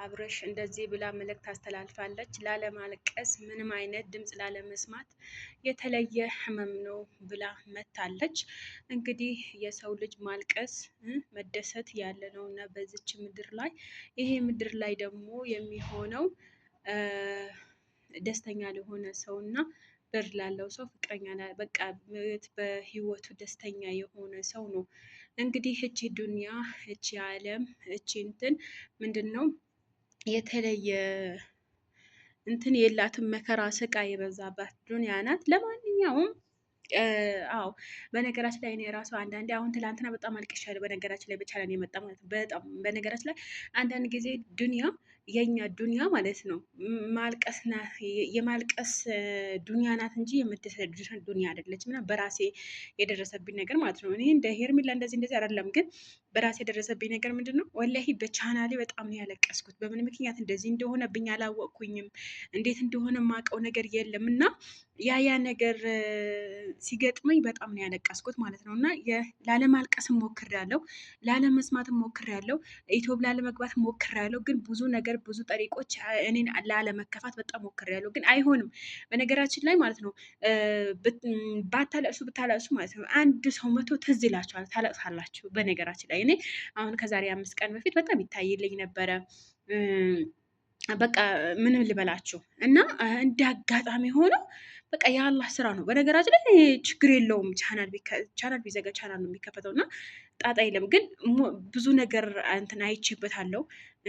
አብረሽ እንደዚህ ብላ መልእክት አስተላልፋለች። ላለማልቀስ ምንም አይነት ድምፅ ላለመስማት የተለየ ህመም ነው ብላ መታለች። እንግዲህ የሰው ልጅ ማልቀስ መደሰት ያለ ነው እና በዚች ምድር ላይ ይሄ ምድር ላይ ደግሞ የሚሆነው ደስተኛ ለሆነ ሰው እና ብር ላለው ሰው ፍቅረኛ በቃ በህይወቱ ደስተኛ የሆነ ሰው ነው። እንግዲህ እቺ ዱንያ እቺ ዓለም እቺ እንትን ምንድን ነው የተለየ እንትን የላትም። መከራ ስቃይ የበዛባት ዱንያ ናት። ለማንኛውም አዎ በነገራችን ላይ እኔ ራሱ አንዳንዴ አሁን ትላንትና በጣም አልቅሻለሁ። በነገራችን ላይ ብቻ ነው የመጣ ማለት ነው። በጣም በነገራችን ላይ አንዳንድ ጊዜ ዱንያ የኛ ዱንያ ማለት ነው ማልቀስና የማልቀስ ዱንያ ናት እንጂ የምትሰድ ዱንያ አይደለችም። እና በራሴ የደረሰብኝ ነገር ማለት ነው እኔ እንደ ሄርሜላ እንደዚህ አይደለም፣ ግን በራሴ የደረሰብኝ ነገር ምንድን ነው ወላሂ በቻናሌ በጣም ነው ያለቀስኩት። በምን ምክንያት እንደዚህ እንደሆነብኝ አላወቅኩኝም። እንዴት እንደሆነ ማውቀው ነገር የለም እና ያ ነገር ሲገጥመኝ በጣም ነው ያለቀስኩት ማለት ነው። እና ላለማልቀስም ሞክሬያለሁ፣ ላለመስማትም ሞክሬያለሁ፣ ዩቲዩብ ላለመግባት ሞክሬያለሁ። ግን ብዙ ነገር ብዙ ጠሪቆች እኔን ላለመከፋት በጣም ሞክሬያለሁ፣ ግን አይሆንም። በነገራችን ላይ ማለት ነው ባታለቅሱ ብታለቅሱ ማለት ነው አንድ ሰው መቶ ትዝ ይላችኋል፣ ታለቅሳላችሁ። በነገራችን ላይ እኔ አሁን ከዛሬ 5 ቀን በፊት በጣም ይታይልኝ ነበረ። በቃ ምንም ልበላችሁ እና እንደ አጋጣሚ ሆነው በቃ የአላህ ስራ ነው። በነገራችን ላይ ችግር የለውም ቻናል ቢዘጋ ቻናል ነው የሚከፈተው እና ጣጣ የለም። ግን ብዙ ነገር እንትን አይቼበታለሁ፣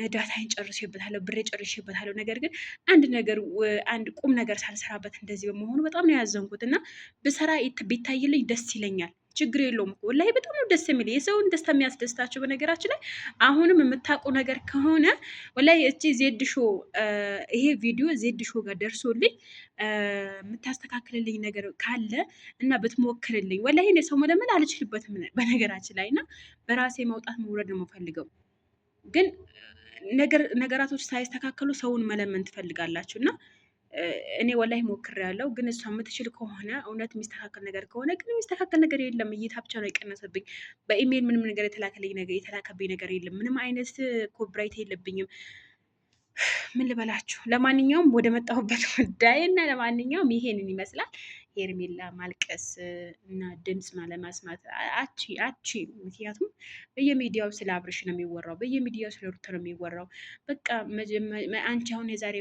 ዳታዬን ጨርሼበታለሁ፣ ብሬ ጨርሼበታለሁ። ነገር ግን አንድ ቁም ነገር ሳልሰራበት እንደዚህ በመሆኑ በጣም ነው ያዘንኩት እና ብሰራ ቢታይልኝ ደስ ይለኛል። ችግር የለውም እኮ ወላሂ በጣም ነው ደስ የሚል የሰውን ደስታ የሚያስደስታቸው። በነገራችን ላይ አሁንም የምታውቁ ነገር ከሆነ ወላሂ እቺ ዜድ ሾ ይሄ ቪዲዮ ዜድ ሾ ጋር ደርሶልኝ የምታስተካክልልኝ ነገር ካለ እና ብትሞክርልኝ፣ ወላሂ እኔ ሰው መለመን አልችልበትም በነገራችን ላይ እና በራሴ መውጣት መውረድ ነው የምፈልገው። ግን ነገራቶች ሳይስተካከሉ ሰውን መለመን ትፈልጋላችሁ እና እኔ ወላሂ ሞክሬያለሁ። ግን እሷ የምትችል ከሆነ እውነት የሚስተካከል ነገር ከሆነ ግን የሚስተካከል ነገር የለም። እይታ ብቻ ነው የቀነሰብኝ። በኢሜይል ምንም ነገር የተላከብኝ ነገር የለም። ምንም አይነት ኮብራይት የለብኝም። ምን ልበላችሁ። ለማንኛውም ወደ መጣሁበት ጉዳይ እና ለማንኛውም ይሄንን ይመስላል። ሄርሜላ ማልቀስ እና ድምፅ ማለማስማት አቺ ምክንያቱም በየሚዲያው ስለ አብርሽ ነው የሚወራው፣ በየሚዲያው ስለ ሩታ ነው የሚወራው። በቃ አንቺ አሁን የዛሬ